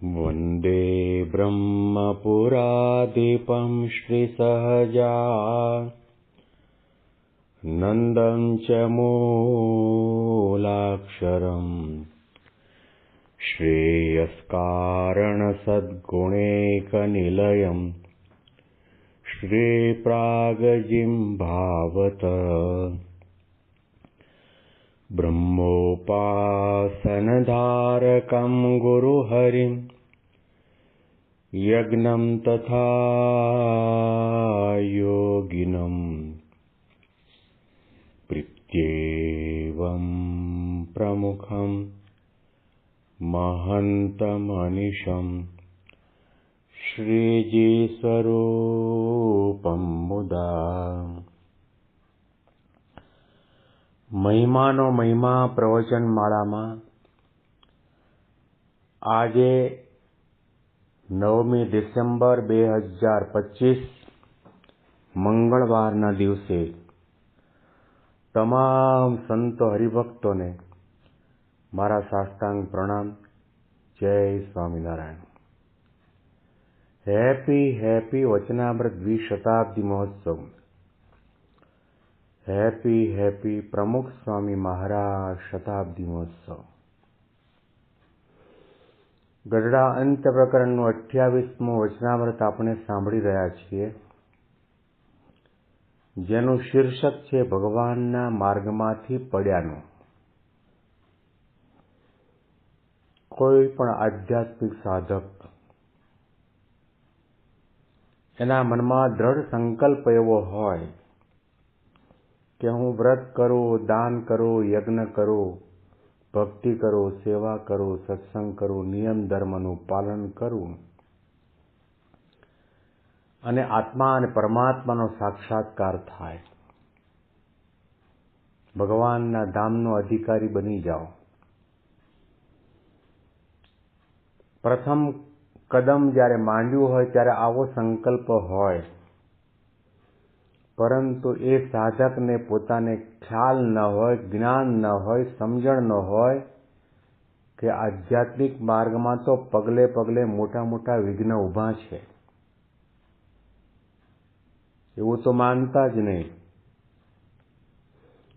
वन्दे ब्रह्मपुरादीपं श्रीसहजानन्दं च मूलाक्षरम् श्रेयस्कारणसद्गुणैकनिलयम् श्रीप्रागजिह्वावत ब्रह्मोपासनधारकं गुरुहरिं यज्ञं तथा योगिनं प्रीत्येवं प्रमुखं महन्तमनिशं श्रीजीस्वरूपं मुदा। મહિમાનો મહિમા પ્રવચન માળામાં આજે 9મી ડિસેમ્બર 2025 મંગળવારના દિવસે તમામ સંતો હરિભક્તોને મારા સાષ્ટાંગ પ્રણામ. જય સ્વામિનારાયણ. હેપી વચનામૃત દ્વિશતાબ્દી મહોત્સવ. હેપી પ્રમુખ સ્વામી મહારાજ શતાબ્દી મહોત્સવ. ગઢડા અંત્ય પ્રકરણનું 28મું વચનામૃત આપણે સાંભળી રહ્યા છીએ, જેનું શીર્ષક છે ભગવાનના માર્ગમાંથી પડ્યાનું. કોઈ પણ આધ્યાત્મિક સાધક એના મનમાં દ્રઢ સંકલ્પ એવો હોય કે હું વ્રત કરું, દાન કરું, યજ્ઞ કરું, ભક્તિ કરું, સેવા કરું, સત્સંગ કરું, નિયમ ધર્મનું પાલન કરું અને આત્મા અને પરમાત્માનો સાક્ષાત્કાર થાય, ભગવાનના ધામનો અધિકારી બની જાઓ. પ્રથમ કદમ જ્યારે માંડ્યું હોય ત્યારે આવો સંકલ્પ હોય, પરંતુ એ સાધકને પોતાને ખ્યાલ ન હોય, જ્ઞાન ન હોય, સમજણ ન હોય કે આધ્યાત્મિક માર્ગમાં તો પગલે પગલે મોટા મોટા વિઘ્ન ઊભા છે, એવું તો માનતા જ નહીં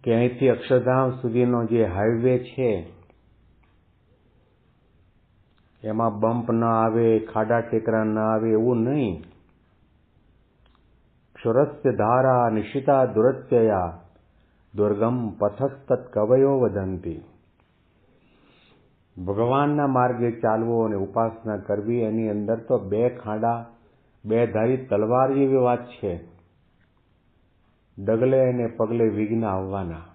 કે અહીંથી અક્ષરધામ સુધીનો જે હાઈવે છે એમાં બમ્પ ન આવે, ખાડા ટેકરા ન આવે, એવું નહીં. ક્ષુરસ્ય ધારા નિશિતા દુરત્યયા દુર્ગમ પથસ્તત કવયો વદંતી. ભગવાનના માર્ગે ચાલવો અને ઉપાસના કરવી, એની અંદર તો બે ખાડા, બે ધારી તલવાર જેવી વાત છે. ડગલે અને પગલે વિઘ્ન આવવાના.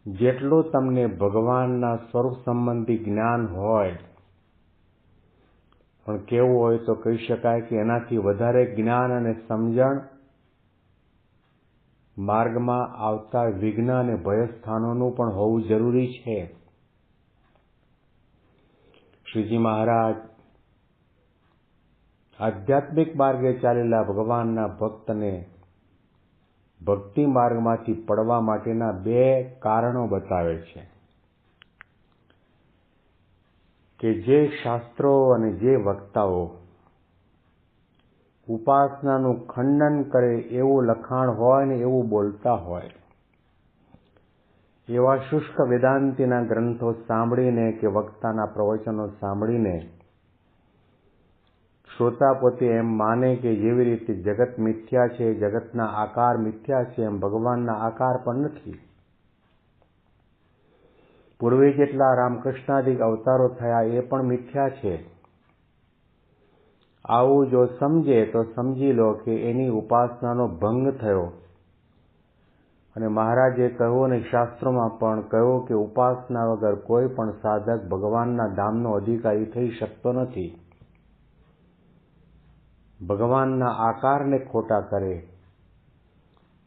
જેટલું તમને ભગવાનના સ્વરૂપ સંબંધી જ્ઞાન હોય, પણ કેવું હોય તો કહી શકાય કે એનાથી વધારે જ્ઞાન અને સમજણ માર્ગમાં આવતા વિઘ્ન અને ભયસ્થાનોનું પણ હોવું જરૂરી છે. શ્રીજી મહારાજ આધ્યાત્મિક માર્ગે ચાલેલા ભગવાનના ભક્તને ભક્તિ માર્ગમાંથી પડવા માટેના બે કારણો બતાવે છે કે જે શાસ્ત્રો અને જે વક્તાઓ ઉપાસનાનું ખંડન કરે એવું લખાણ હોય ને એવું બોલતા હોય, એવા શુષ્ક વેદાંતિના ગ્રંથો સાંભળીને કે વક્તાના પ્રવચનો સાંભળીને શ્રોતા પોતે એમ માને કે જેવી રીતે જગત મિથ્યા છે, જગતના આકાર મિથ્યા છે, એમ ભગવાનના આકાર પણ નથી. પૂર્વે જેટલા રામકૃષ્ણાદિક અવતારો થયા એ પણ મિથ્યા છે. આવું જો સમજે તો સમજી લો કે એની ઉપાસનાનો ભંગ થયો. અને મહારાજે કહ્યું અને શાસ્ત્રોમાં પણ કહ્યું કે ઉપાસના વગર કોઈ પણ સાધક ભગવાનના ધામનો અધિકારી થઈ શકતો નથી. ભગવાનના આકારને ખોટા કરે,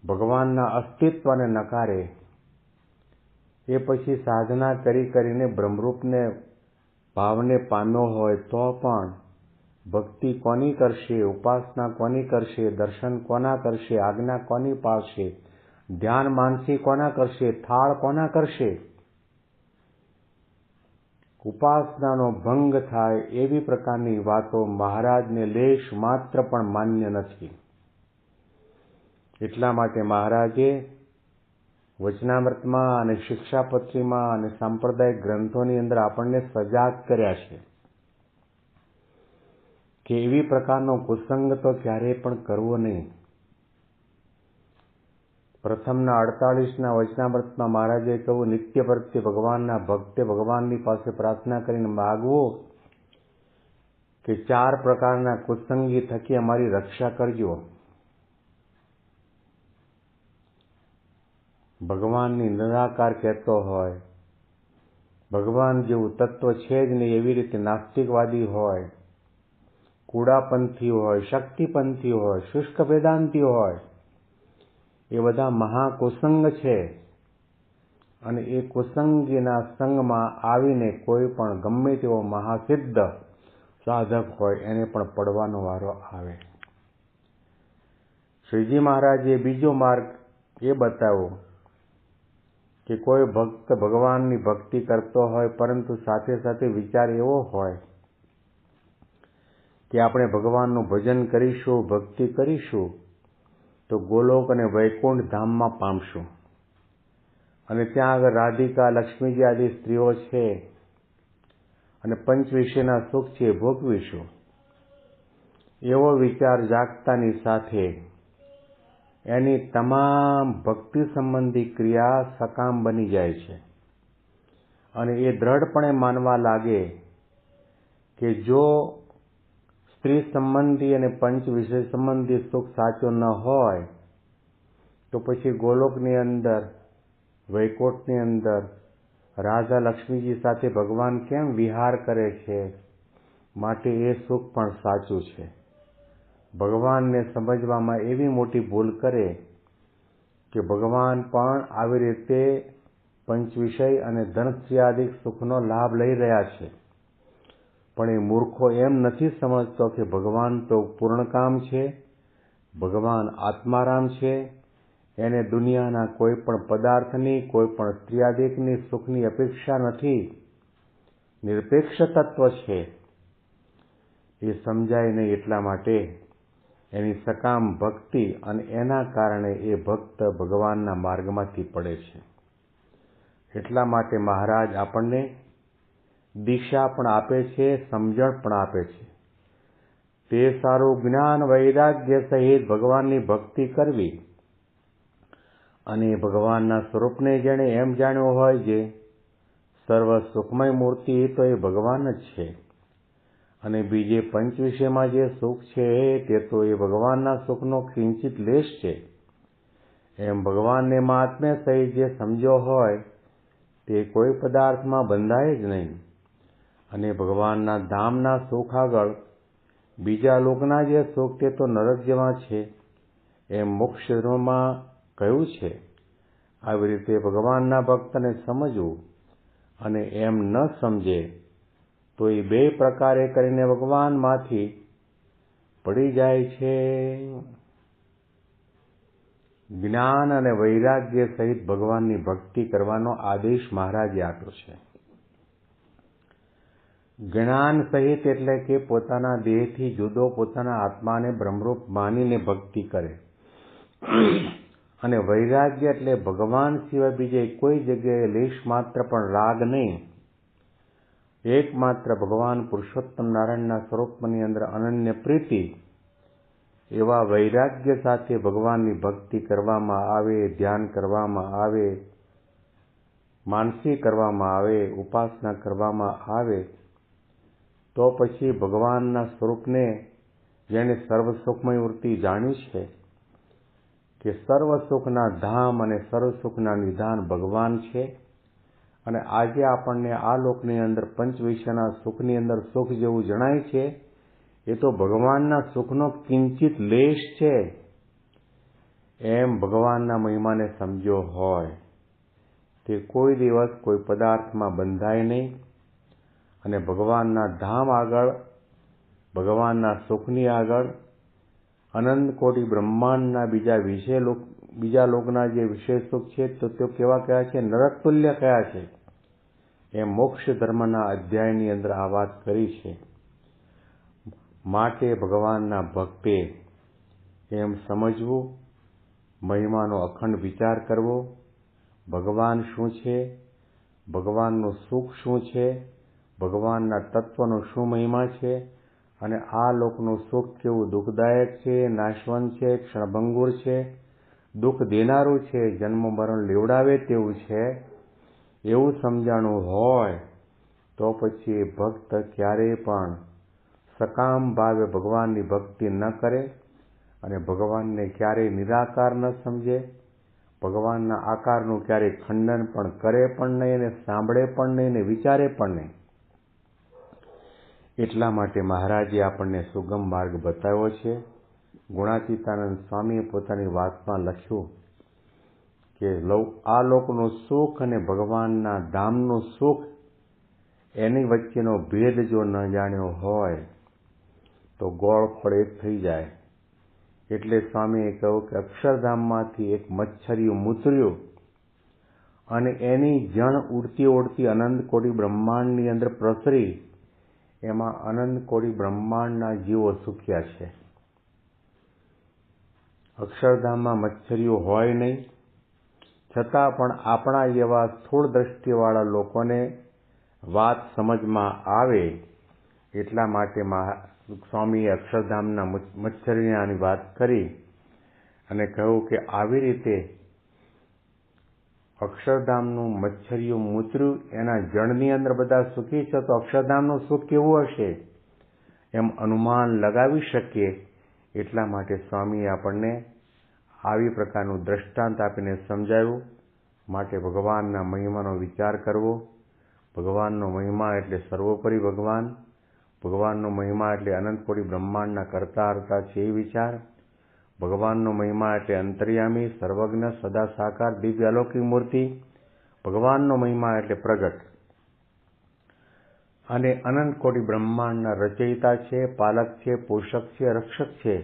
ભગવાનના અસ્તિત્વને નકારે, એ પછી સાધના કરીને બ્રહ્મરૂપને ભાવને પામ્યો હોય તો પણ ભક્તિ કોની કરશે, ઉપાસના કોની કરશે, દર્શન કોના કરશે, આજ્ઞા કોની પાળશે, ધ્યાન માનસી કોના કરશે, થાળ કોના કરશે? ઉપાસનાનો ભંગ થાય એવી પ્રકારની વાતો મહારાજને લેશ માત્ર પણ માન્ય નથી. એટલા માટે મહારાજે વચનામૃતમાં અને શિક્ષાપત્રીમાં અને સાંપ્રદાયિક ગ્રંથોની અંદર આપણને સજાગ કર્યા છે કે એવી પ્રકારનો કુસંગ તો ક્યારેય પણ કરવો નહીં. પ્રથમના 48ના વચનામૃતમાં મહારાજે કહ્યું, નિત્ય પ્રત્યે ભગવાનના ભક્તે ભગવાનની પાસે પ્રાર્થના કરીને માગવું કે 4 પ્રકારના કુસંગી થકી અમારી રક્ષા કરજો. ભગવાનની નિરાકાર કહેતો હોય, ભગવાન જેવું તત્વ છે જ નહીં એવી રીતે નાસ્તિકવાદી હોય, કુડાપંથી હોય, શક્તિપંથી હોય, શુષ્ક વેદાંતી હોય, એ બધા મહાકુસંગ છે. અને એ કુસંગીના સંગમાં આવીને કોઈ પણ ગમે તેવો મહાસિદ્ધ સાધક હોય એને પણ પડવાનો વારો આવે. શ્રીજી મહારાજે બીજો માર્ગ એ બતાવ્યો કે કોઈ ભક્ત ભગવાનની ભક્તિ કરતો હોય પરંતુ સાથે સાથે વિચાર એવો હોય કે આપણે ભગવાનનું ભજન કરીશું, ભક્તિ કરીશું તો ગોલોક અને વૈકુંઠ ધામમાં પામશું અને ત્યાં આગળ રાધિકા, લક્ષ્મીજી આદિ સ્ત્રીઓ છે અને પંચ વિષયના સુખ છે ભોગવીશું. એવો વિચાર જાગતાની સાથે એની તમામ ભક્તિ સંબંધી ક્રિયા સકામ બની જાય છે અને એ દ્રઢપણે માનવા લાગે કે જો સ્ત્રી સંબંધી અને પંચ વિષય સંબંધી સુખ સાચો ન હોય તો પછી ગોલોકની અંદર, વૈકુંઠની અંદર રાધા લક્ષ્મીજી સાથે ભગવાન કેમ વિહાર કરે છે? માટે એ સુખ પણ સાચું છે. ભગવાનને સમજવામાં એવી મોટી ભૂલ કરે કે ભગવાન પણ આવી રીતે પંચ વિષય અને ધનશ્રીયાદિક સુખનો લાભ લઈ રહ્યા છે. પણ એ મૂર્ખો એમ નથી સમજતો કે ભગવાન તો પૂર્ણકામ છે, ભગવાન આત્મારામ છે, એને દુનિયાના કોઈ પણ પદાર્થની, કોઈ પણ સ્ત્રીયાદિકની સુખની અપેક્ષા નથી, નિરપેક્ષ તત્વ છે. એ સમજાય નહીં એટલા માટે એની સકામ ભક્તિ અને એના કારણે એ ભક્ત ભગવાનના માર્ગમાંથી પડે છે. એટલા માટે મહારાજ આપણને દિશા પણ આપે છે, સમજણ પણ આપે છે. તે સારું જ્ઞાન વૈરાગ્ય સહિત ભગવાનની ભક્તિ કરવી અને ભગવાનના સ્વરૂપને જેણે એમ જાણ્યો હોય જે સર્વ સુખમય મૂર્તિ તો એ ભગવાન જ છે અને બીજે પંચ વિષયમાં જે સુખ છે તે તો એ ભગવાનના સુખનો કિંચિત લેશ છે. એમ ભગવાનને મહાત્મ્ય સહિત જે સમજ્યો હોય તે કોઈ પદાર્થમાં બંધાય જ નહીં અને ભગવાનના ધામના સુખ આગળ બીજા લોકના જે સુખ તે તો નરક જેવા છે એમ મોક્ષ ધર્મમાં કહ્યું છે. આવી રીતે ભગવાનના ભક્તને સમજવું અને એમ ન સમજે તો એ 2 પ્રકારે કરીને ભગવાનમાંથી પડી જાય છે. જ્ઞાન અને વૈરાગ્ય સહિત ભગવાનની ભક્તિ કરવાનો આદેશ મહારાજે આપ્યો છે. જ્ઞાન સહિત એટલે કે પોતાના દેહથી જુદો પોતાના આત્માને બ્રહ્મરૂપ માનીને ભક્તિ કરે અને વૈરાગ્ય એટલે ભગવાન સિવાય બીજે કોઈ જગ્યાએ લેશ માત્ર પણ રાગ નહીં, એકમાત્ર ભગવાન પુરુષોત્તમ નારાયણના સ્વરૂપની અંદર અનન્ય પ્રીતિ, એવા વૈરાગ્ય સાથે ભગવાનની ભક્તિ કરવામાં આવે, ધ્યાન કરવામાં આવે, માનસી કરવામાં આવે, ઉપાસના કરવામાં આવે તો પછી ભગવાનના સ્વરૂપને જેણે સર્વ સુખમય મૂર્તિ જાણ્યું છે કે સર્વ સુખના ધામ અને સર્વ સુખના નિધાન ભગવાન છે અને આજે આપણને આ લોકની અંદર પંચ વિષયના સુખની અંદર સુખ જેવું જણાય છે એ તો ભગવાનના સુખનો કિંચિત લેશ છે. એમ ભગવાનના મહિમાને સમજ્યો હોય તે કોઈ દિવસ કોઈ પદાર્થમાં બંધાય નહીં અને ભગવાનના ધામ આગળ, ભગવાનના સુખની આગળ અનંત કોટી બ્રહ્માંડના બીજા લોકના જે વિષય સુખ છે તો તે કેવા કયા છે? નરક તુલ્ય કયા છે. એમ મોક્ષ ધર્મના અધ્યાયની અંદર આ વાત કરી છે. માટે ભગવાનના ભક્તે એમ સમજવું, મહિમાનો અખંડ વિચાર કરવો, ભગવાન શું છે, ભગવાનનું સુખ શું છે, ભગવાનના તત્વનો શું મહિમા છે, અને આ લોકનું સુખ કેવું દુઃખદાયક છે, નાશવંત છે, ક્ષણભંગુર છે, દુઃખ દેનારું છે, જન્મ મરણ લેવડાવે તેવું છે, એવું સમજાણું હોય તો પછી ભક્ત ક્યારેય પણ સકામ ભાવે ભગવાનની ભક્તિ ન કરે અને ભગવાનને ક્યારેય નિરાકાર ન સમજે, ભગવાનના આકારનું ક્યારેય ખંડન પણ કરે પણ નહીં અને સાંભળે પણ નહીં અને વિચારે પણ નહીં. એટલા માટે મહારાજે આપણને સુગમ માર્ગ બતાવ્યો છે. ગુણાતીતાનંદ સ્વામીએ પોતાની વાતમાં લખ્યું કે આ લોકનું સુખ અને ભગવાનના ધામનું સુખ એની વચ્ચેનો ભેદ જો ન જાણ્યો હોય તો ગોળ ફળ એક થઈ જાય. એટલે સ્વામીએ કહ્યું કે અક્ષરધામમાંથી એક મચ્છરિયું મૂતર્યું અને એની જણ ઉડતી ઉડતી અનંત કોટી બ્રહ્માંડની અંદર પ્રસરી, એમાં અનંત કોટી બ્રહ્માંડના જીવો સુખ્યા છે. અક્ષરધામમાં મચ્છરીઓ હોય નહીં, છતાં પણ આપણા જેવા સ્થૂળ દ્રષ્ટિવાળા લોકોને વાત સમજમાં આવે એટલા માટે સ્વામીએ અક્ષરધામના મચ્છરિયાની વાત કરી અને કહ્યું કે આવી રીતે અક્ષરધામનું મચ્છરિયું મૂતર્યું, એના જળની અંદર બધા સુખી છે, તો અક્ષરધામનું સુખ કેવું હશે એમ અનુમાન લગાવી શકીએ. એટલા માટે સ્વામીએ આપણને આવી પ્રકારનું દ્રષ્ટાંત આપીને સમજાવ્યું. માટે ભગવાનના મહિમાનો વિચાર કરવો. ભગવાનનો મહિમા એટલે સર્વોપરી ભગવાન, ભગવાનનો મહિમા એટલે અનંત કોટી બ્રહ્માંડના કરતા હરતા છે એ વિચાર, ભગવાનનો મહિમા એટલે અંતર્યામી, સર્વજ્ઞ, સદા સાકાર, દિવ્ય અલૌકિક મૂર્તિ, ભગવાનનો મહિમા એટલે પ્રગટ અને અનંત કોટી બ્રહ્માંડના રચયિતા છે, પાલક છે, પોષક છે, રક્ષક છે,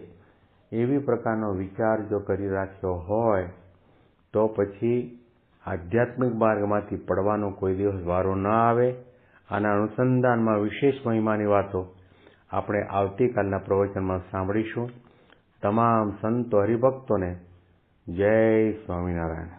એવી પ્રકારનો વિચાર જો કરી રાખ્યો હોય તો પછી આધ્યાત્મિક માર્ગમાંથી પડવાનો કોઈ દિવસ વારો ન આવે. આના અનુસંધાનમાં વિશેષ મહિમાની વાતો આપણે આવતીકાલના પ્રવચનમાં સાંભળીશું. તમામ સંતો હરિભક્તોને જય સ્વામિનારાયણ.